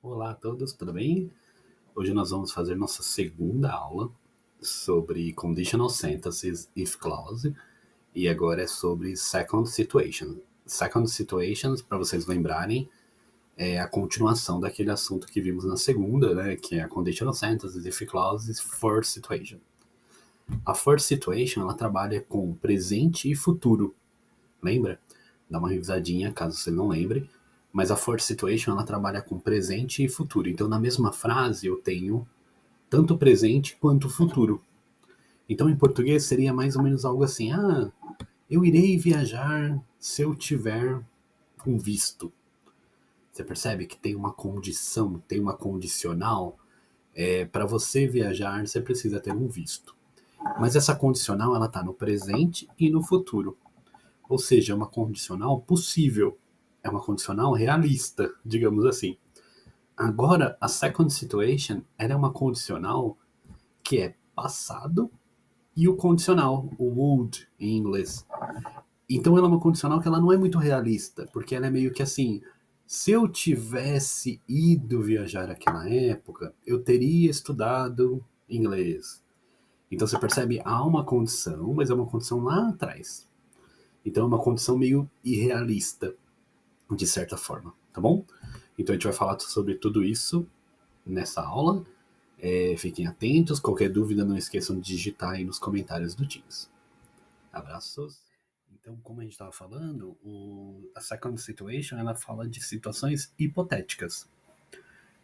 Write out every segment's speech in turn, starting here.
Olá a todos, tudo bem? Hoje nós vamos fazer nossa segunda aula sobre Conditional Sentences If Clause e agora é sobre Second Situation. Second Situations, para vocês lembrarem, é a continuação daquele assunto que vimos na segunda, né, que é a Conditional Sentences If Clause First Situation. A First Situation, ela trabalha com presente e futuro, lembra? Dá uma revisadinha caso você não lembre. Mas a First Situation, ela trabalha com presente e futuro. Então, na mesma frase, eu tenho tanto presente quanto futuro. Então, em português, seria mais ou menos algo assim: eu irei viajar se eu tiver um visto. Você percebe que tem uma condição, tem uma condicional. Para você viajar, você precisa ter um visto. Mas essa condicional, ela está no presente e no futuro. Ou seja, é uma condicional possível. É uma condicional realista, digamos assim. Agora, a second situation, ela é uma condicional que é passado e o condicional, o would em inglês. Então ela é uma condicional que ela não é muito realista, porque ela é meio que assim, se eu tivesse ido viajar naquela época, eu teria estudado inglês. Então você percebe, há uma condição, mas é uma condição lá atrás. Então é uma condição meio irrealista, de certa forma, tá bom? Então a gente vai falar sobre tudo isso nessa aula. Fiquem atentos, qualquer dúvida não esqueçam de digitar aí nos comentários do Teams. Abraços. Então, como a gente estava falando, a second situation, ela fala de situações hipotéticas.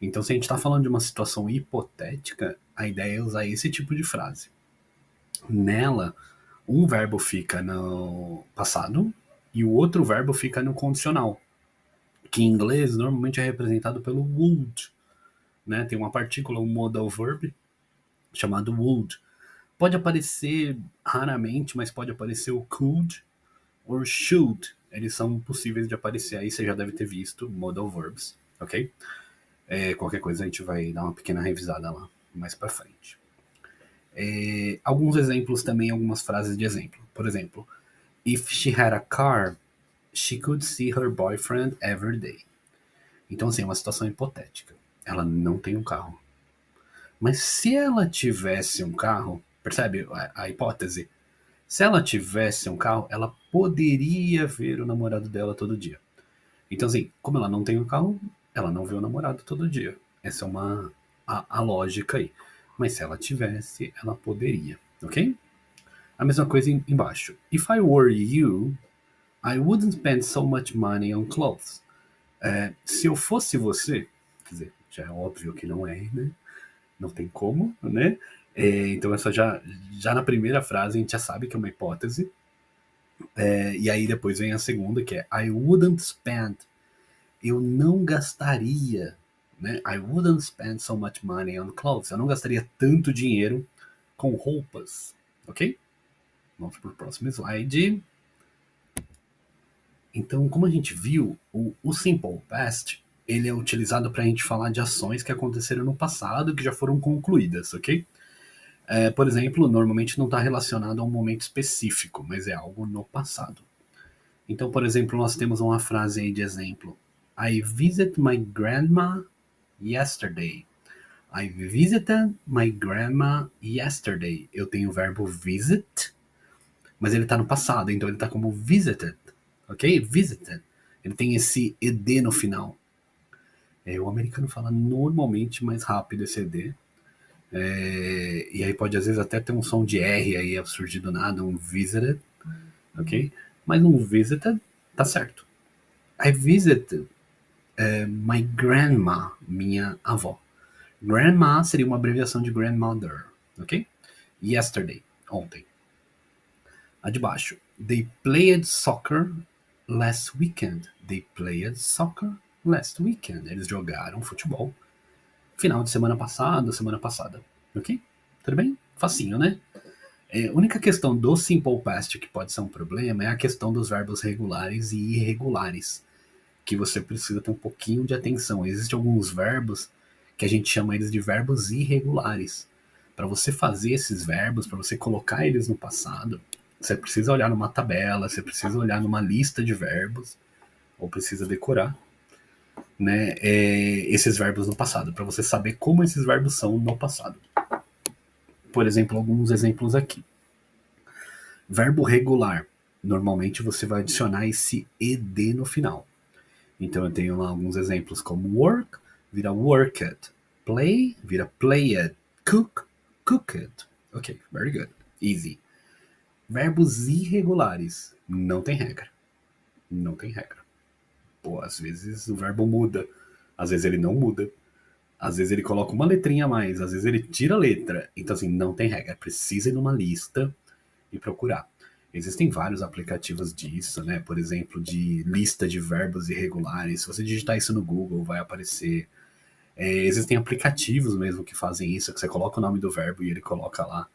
Então, se a gente está falando de uma situação hipotética, a ideia é usar esse tipo de frase. Nela, um verbo fica no passado e o outro verbo fica no condicional, que em inglês normalmente é representado pelo would. Né? Tem uma partícula, um modal verb, chamado would. Pode aparecer raramente, mas pode aparecer o could ou should. Eles são possíveis de aparecer aí, você já deve ter visto, modal verbs, ok? Qualquer coisa a gente vai dar uma pequena revisada lá mais pra frente. Alguns exemplos também, algumas frases de exemplo. Por exemplo, if she had a car, she could see her boyfriend every day. Então, assim, é uma situação hipotética. Ela não tem um carro. Mas se ela tivesse um carro, percebe a hipótese? Se ela tivesse um carro, ela poderia ver o namorado dela todo dia. Então, assim, como ela não tem um carro, ela não vê o namorado todo dia. Essa é a lógica aí. Mas se ela tivesse, ela poderia, ok? A mesma coisa embaixo. If I were you, I wouldn't spend so much money on clothes. Se eu fosse você, quer dizer, já é óbvio que não é, né? Não tem como, né? Então essa já na primeira frase a gente já sabe que é uma hipótese. E aí depois vem a segunda, que é I wouldn't spend. Eu não gastaria, né? I wouldn't spend so much money on clothes. Eu não gastaria tanto dinheiro com roupas, ok? Vamos para o próximo slide. Então, como a gente viu, o Simple Past ele é utilizado para a gente falar de ações que aconteceram no passado que já foram concluídas, ok? Por exemplo, normalmente não está relacionado a um momento específico, mas é algo no passado. Então, por exemplo, nós temos uma frase aí de exemplo. I visit my grandma yesterday. I visited my grandma yesterday. Eu tenho o verbo visit, mas ele está no passado, então ele está como visited, ok? Visited. Ele tem esse ed no final. O americano fala normalmente mais rápido esse ed. E aí pode às vezes até ter um som de R aí surgir do nada, um visited, ok? Mas um visited tá certo. I visited my grandma, minha avó. Grandma seria uma abreviação de grandmother, ok? Yesterday, ontem. A de baixo. They played soccer last weekend. They played soccer last weekend. Eles jogaram futebol final de semana passada. Ok? Tudo bem? Facinho, né? A única questão do simple past que pode ser um problema é a questão dos verbos regulares e irregulares, que você precisa ter um pouquinho de atenção. Existem alguns verbos que a gente chama eles de verbos irregulares. Para você fazer esses verbos, para você colocar eles no passado, você precisa olhar numa tabela, você precisa olhar numa lista de verbos, ou precisa decorar. né, esses verbos no passado, para você saber como esses verbos são no passado. Por exemplo, alguns exemplos aqui. Verbo regular. Normalmente você vai adicionar esse ed no final. Então eu tenho lá alguns exemplos como work, vira worked. Play, vira played. Cook, cooked. Ok, very good. Easy. Verbos irregulares. Não tem regra. Não tem regra. Pô, às vezes o verbo muda. Às vezes ele não muda. Às vezes ele coloca uma letrinha a mais. Às vezes ele tira a letra. Então, assim, não tem regra. Precisa ir numa lista e procurar. Existem vários aplicativos disso, né? Por exemplo, de lista de verbos irregulares. Se você digitar isso no Google, vai aparecer. Existem aplicativos mesmo que fazem isso, que você coloca o nome do verbo e ele coloca lá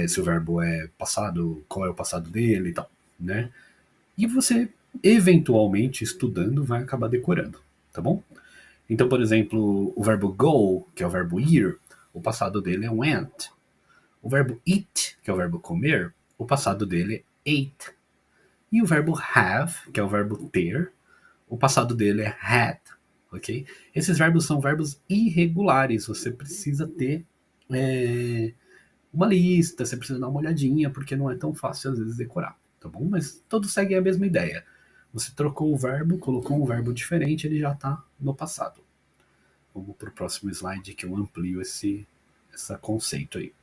se o verbo é passado, qual é o passado dele e tal, né? E você, eventualmente, estudando, vai acabar decorando, tá bom? Então, por exemplo, o verbo go, que é o verbo ir, o passado dele é went. O verbo eat, que é o verbo comer, o passado dele é ate. E o verbo have, que é o verbo ter, o passado dele é had, ok? Esses verbos são verbos irregulares, você precisa ter uma lista, você precisa dar uma olhadinha, porque não é tão fácil às vezes decorar, tá bom? Mas todos seguem a mesma ideia. Você trocou o verbo, colocou um verbo diferente, ele já está no passado. Vamos para o próximo slide que eu amplio esse conceito aí.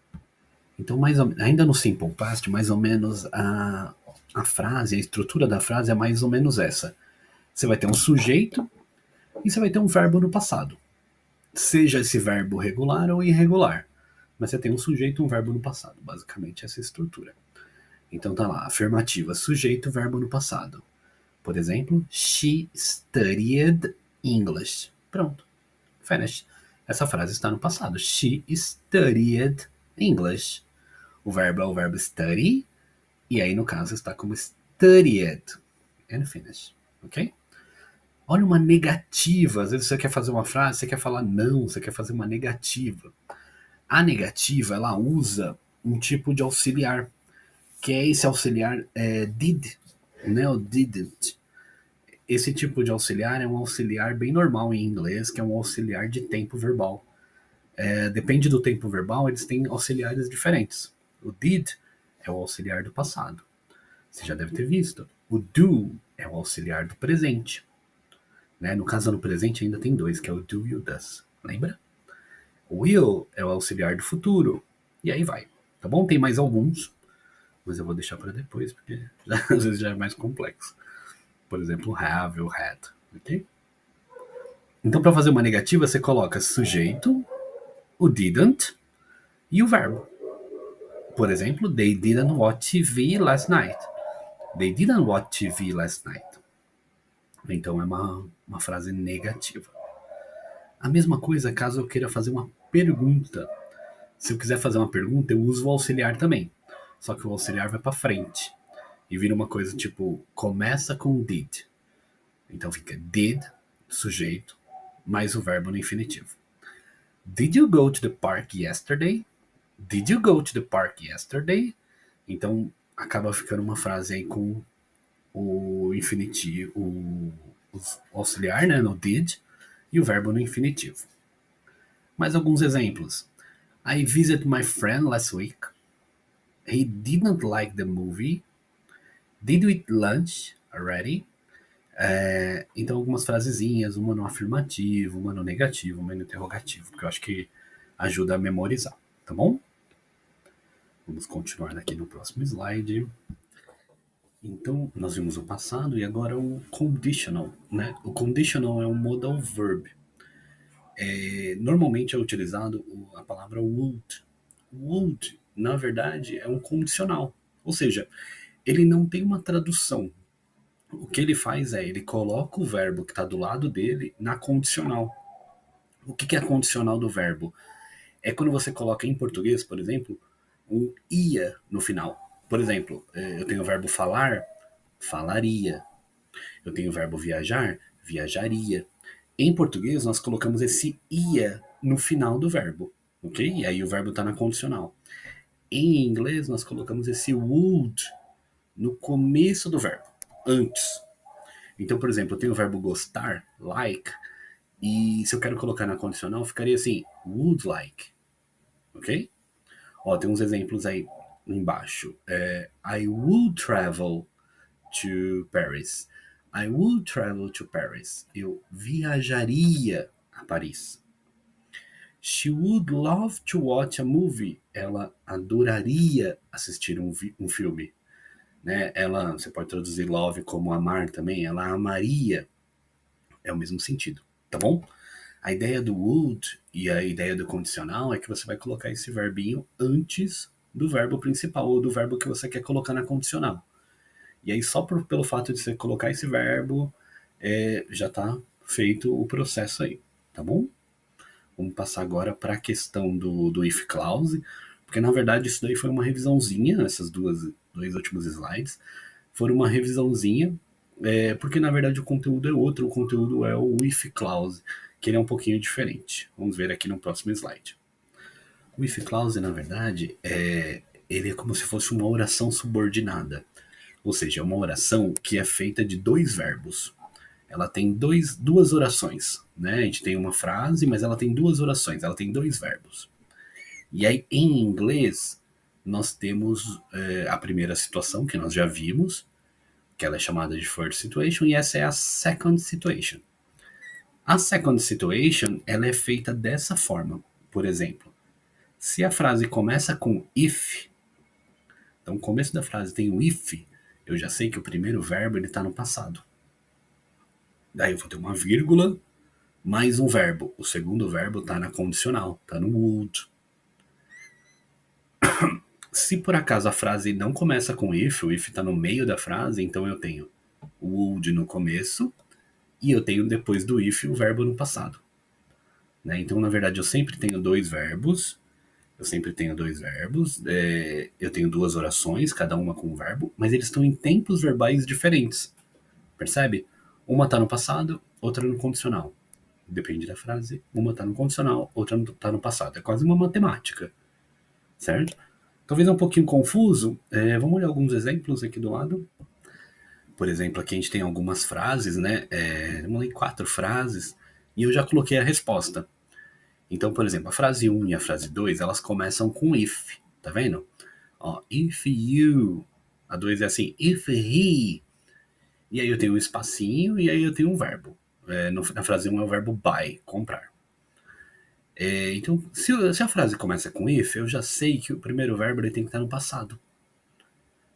Então, ainda no Simple Past, mais ou menos a frase, a estrutura da frase é mais ou menos essa. Você vai ter um sujeito e você vai ter um verbo no passado. Seja esse verbo regular ou irregular. Mas você tem um sujeito e um verbo no passado. Basicamente, essa é a estrutura. Então tá lá, afirmativa, sujeito, verbo no passado. Por exemplo, she studied English. Pronto. Finished. Essa frase está no passado. She studied English. O verbo é o verbo study, e aí no caso está como studied. And finish. Ok? Olha uma negativa. Às vezes você quer fazer uma frase, você quer falar não, você quer fazer uma negativa. A negativa, ela usa um tipo de auxiliar, que é esse auxiliar did, né? O didn't. Esse tipo de auxiliar é um auxiliar bem normal em inglês, que é um auxiliar de tempo verbal. Depende do tempo verbal, eles têm auxiliares diferentes. O did é o auxiliar do passado. Você já deve ter visto. O do é o auxiliar do presente. Né? No caso, no presente ainda tem dois, que é o do e o does. Lembra? O will é o auxiliar do futuro. E aí vai. Tá bom? Tem mais alguns, mas eu vou deixar para depois, porque às vezes já é mais complexo. Por exemplo, have ou had. Ok? Então, para fazer uma negativa, você coloca sujeito, o didn't e o verbo. Por exemplo, they didn't watch TV last night. They didn't watch TV last night. Então é uma frase negativa. A mesma coisa caso eu queira fazer uma pergunta. Se eu quiser fazer uma pergunta, eu uso o auxiliar também. Só que o auxiliar vai para frente. E vira uma coisa tipo, começa com did. Então fica did, sujeito, mais o verbo no infinitivo. Did you go to the park yesterday? Did you go to the park yesterday? Então acaba ficando uma frase aí com o infinitivo, o auxiliar, né, no did, e o verbo no infinitivo. Mais alguns exemplos. I visited my friend last week. He didn't like the movie. Did we eat lunch already? Então algumas frasezinhas, uma no afirmativo, uma no negativo, uma no interrogativo, porque eu acho que ajuda a memorizar, tá bom? Vamos continuar aqui no próximo slide. Então, nós vimos o passado e agora o conditional, né? O conditional é um modal verb. Normalmente é utilizado a palavra would. Would, na verdade, é um condicional. Ou seja, ele não tem uma tradução. O que ele faz é, ele coloca o verbo que está do lado dele na condicional. O que é a condicional do verbo? É quando você coloca em português, por exemplo, um ia no final. Por exemplo, eu tenho o verbo falar, falaria. Eu tenho o verbo viajar, viajaria. Em português, nós colocamos esse ia no final do verbo, ok? E aí o verbo está na condicional. Em inglês, nós colocamos esse would no começo do verbo, antes. Então, por exemplo, eu tenho o verbo gostar, like, E se eu quero colocar na condicional, ficaria assim, would like, ok? Ó, tem uns exemplos aí embaixo. I would travel to Paris. I would travel to Paris. Eu viajaria a Paris. She would love to watch a movie. Ela adoraria assistir um filme. Né? Ela, você pode traduzir love como amar também. Ela amaria. É o mesmo sentido, tá bom? A ideia do would e a ideia do condicional é que você vai colocar esse verbinho antes do verbo principal ou do verbo que você quer colocar na condicional. E aí, só pelo fato de você colocar esse verbo, já está feito o processo aí, tá bom? Vamos passar agora para a questão do if clause, porque na verdade isso daí foi uma revisãozinha, esses dois últimos slides, foram uma revisãozinha, porque na verdade o conteúdo é outro, o conteúdo é o if clause, que ele é um pouquinho diferente. Vamos ver aqui no próximo slide. O if clause, na verdade, ele é como se fosse uma oração subordinada. Ou seja, é uma oração que é feita de dois verbos. Ela tem duas orações, né? A gente tem uma frase, mas ela tem duas orações, ela tem dois verbos. E aí, em inglês, nós temos a primeira situação, que nós já vimos, que ela é chamada de first situation, e essa é a second situation. A second situation, ela é feita dessa forma. Por exemplo, se a frase começa com if, então o começo da frase tem o if, eu já sei que o primeiro verbo está no passado. Daí eu vou ter uma vírgula, mais um verbo. O segundo verbo está na condicional, está no would. Se por acaso a frase não começa com if, o if está no meio da frase, então eu tenho o would no começo e eu tenho depois do if o verbo no passado. Né? Então, na verdade, eu sempre tenho dois verbos. Eu tenho duas orações, cada uma com um verbo, mas eles estão em tempos verbais diferentes. Percebe? Uma está no passado, outra no condicional. Depende da frase. Uma está no condicional, outra está no passado. É quase uma matemática. Certo? Talvez é um pouquinho confuso. Vamos olhar alguns exemplos aqui do lado. Por exemplo, aqui a gente tem algumas frases, né? Vamos ler 4 frases e eu já coloquei a resposta. Então, por exemplo, a frase 1 e a frase 2, elas começam com if, tá vendo? Ó, if you. A 2 é assim, if he. E aí eu tenho um espacinho e aí eu tenho um verbo. Na frase 1 é o verbo buy, comprar. Então, se a frase começa com if, eu já sei que o primeiro verbo ele tem que estar no passado.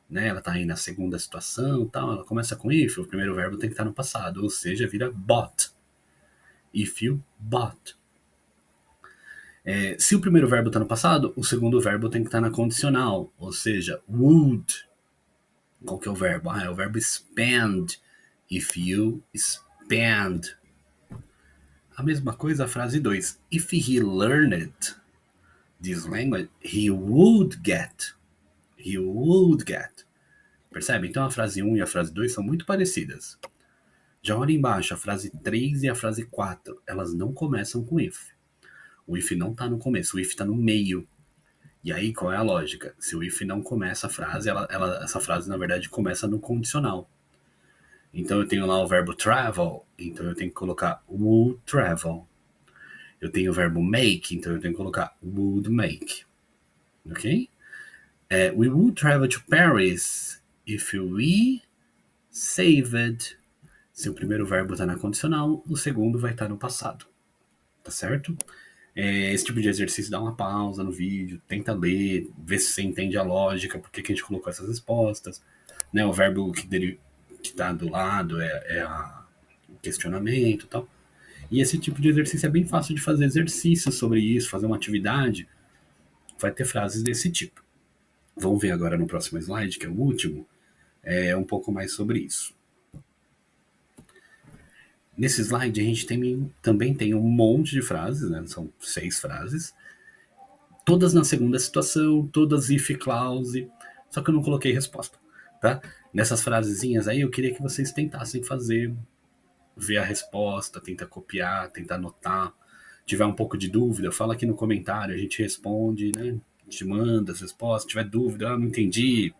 Né? Ela está aí na segunda situação, tal, ela começa com if, o primeiro verbo tem que estar no passado, ou seja, vira bought. If you bought. Se o primeiro verbo está no passado, o segundo verbo tem que estar na condicional, ou seja, would. Qual que é o verbo? É o verbo spend. If you spend. A mesma coisa a frase 2. If he learned this language, he would get. He would get. Percebe? Então a frase 1 e a frase 2 são muito parecidas. Já olha embaixo, a frase 3 e a frase 4, elas não começam com if. O if não está no começo, o if está no meio. E aí, qual é a lógica? Se o if não começa a frase, essa frase, na verdade, começa no condicional. Então, eu tenho lá o verbo travel, então eu tenho que colocar would travel. Eu tenho o verbo make, então eu tenho que colocar would make. Ok? We would travel to Paris if we saved. Se o primeiro verbo está na condicional, o segundo vai estar no passado. Tá certo? Esse tipo de exercício, dá uma pausa no vídeo, tenta ler, ver se você entende a lógica, por que a gente colocou essas respostas. Né? O verbo que está do lado o questionamento e tal. E esse tipo de exercício é bem fácil de fazer exercício sobre isso, fazer uma atividade. Vai ter frases desse tipo. Vamos ver agora no próximo slide, que é o último, um pouco mais sobre isso. Nesse slide a gente também tem um monte de frases, né? São 6 frases, todas na segunda situação, todas if clause, só que eu não coloquei resposta, tá? Nessas frasezinhas aí eu queria que vocês tentassem fazer, ver a resposta, tentar copiar, tentar anotar. Tiver um pouco de dúvida, fala aqui no comentário, a gente responde, né? A gente manda as respostas. Se tiver dúvida, não entendi,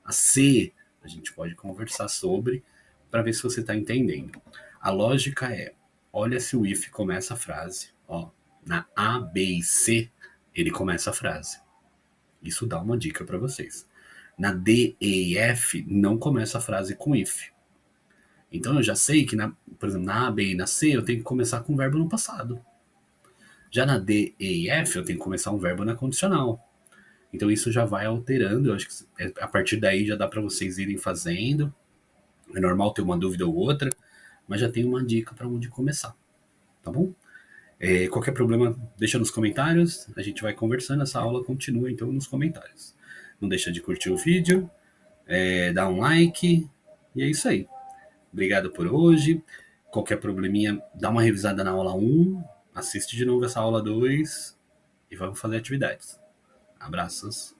a C, a gente pode conversar sobre, para ver se você está entendendo. A lógica é, olha se o if começa a frase. Ó, na A, B e C, ele começa a frase. Isso dá uma dica para vocês. Na D, E e F, não começa a frase com if. Então eu já sei que, por exemplo, na A, B e na C, eu tenho que começar com o verbo no passado. Já na D, E e F, eu tenho que começar um verbo na condicional. Então isso já vai alterando. Eu acho que a partir daí já dá para vocês irem fazendo. É normal ter uma dúvida ou outra, mas já tem uma dica para onde começar. Tá bom? Qualquer problema, deixa nos comentários. A gente vai conversando. Essa aula continua então nos comentários. Não deixa de curtir o vídeo, dar um like. E é isso aí. Obrigado por hoje. Qualquer probleminha, dá uma revisada na aula 1, assiste de novo essa aula 2 e vamos fazer atividades. Abraços.